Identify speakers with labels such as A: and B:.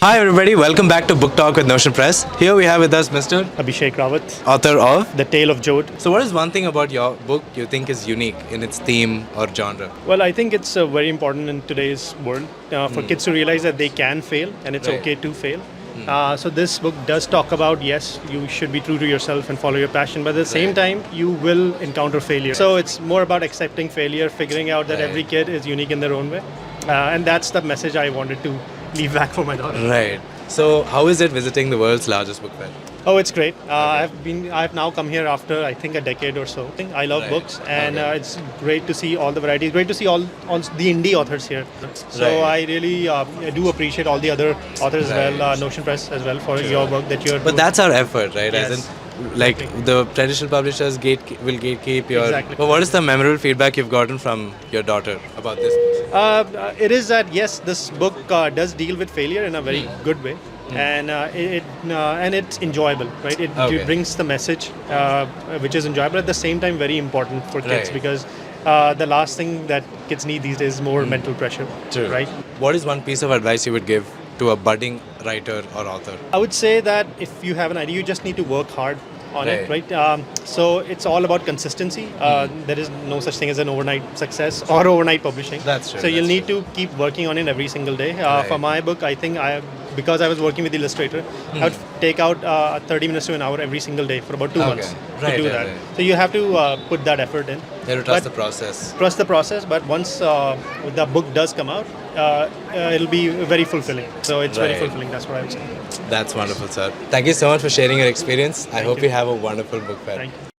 A: Hi everybody, welcome back to Book Talk with Notion Press. Here we have with us Mr.
B: Abhishek Rawat,
A: author of.
B: The Tale of Jode.
A: So what is one thing about your book you think is unique in its theme or genre?
B: Well, I think it's very important in today's world for kids to realize that they can fail and it's
A: Right.
B: okay to fail. So this book does talk about, yes, you should be true to yourself and follow your passion, but at the same
A: Right.
B: time, you will encounter failure. So it's more about accepting failure, figuring out that
A: Right.
B: every kid is unique in their own way. And that's the message I wanted to leave back for my daughter.
A: Right. So how is it visiting the world's largest book fair?
B: Oh, it's great. I've now come here after I think a decade or so. I love
A: Right.
B: books, and
A: Okay.
B: it's great to see all the varieties. Great to see all the indie authors here. So
A: Right.
B: I really I do appreciate all the other authors as
A: Right.
B: well, Notion Press as well for your work that you're.
A: But that's our effort, right? As
B: Yes.
A: in, like
B: Exactly.
A: the traditional publishers will gatekeep your.
B: Exactly.
A: But what is the memorable feedback you've gotten from your daughter about this?
B: It is that yes, this book does deal with failure in a very good way. And it's enjoyable, right?
A: Okay.
B: It brings the message, which is enjoyable at the same time very important for kids
A: Right.
B: because the last thing that kids need these days is more mental pressure,
A: True.
B: right?
A: What is one piece of advice you would give to a budding writer or author?
B: I would say that if you have an idea, you just need to work hard on it,
A: Right.
B: right? So it's all about consistency. There is no such thing as an overnight success or overnight publishing.
A: That's true,
B: So you'll
A: that's
B: need to keep working on it every single day.
A: Right.
B: For my book, I think because I was working with the illustrator, I would take out 30 minutes to an hour every single day for about 2
A: Okay.
B: months
A: Right,
B: to do
A: right,
B: that.
A: right.
B: So you have to put that effort in.
A: You have to trust
B: But-
A: the process.
B: Trust the process, but once the book does come out, it'll be very fulfilling. So it's very
A: Right.
B: fulfilling. That's what I would say.
A: That's wonderful, sir. Thank you so much for sharing your experience. I hope you have a wonderful book fair.
B: Thank you.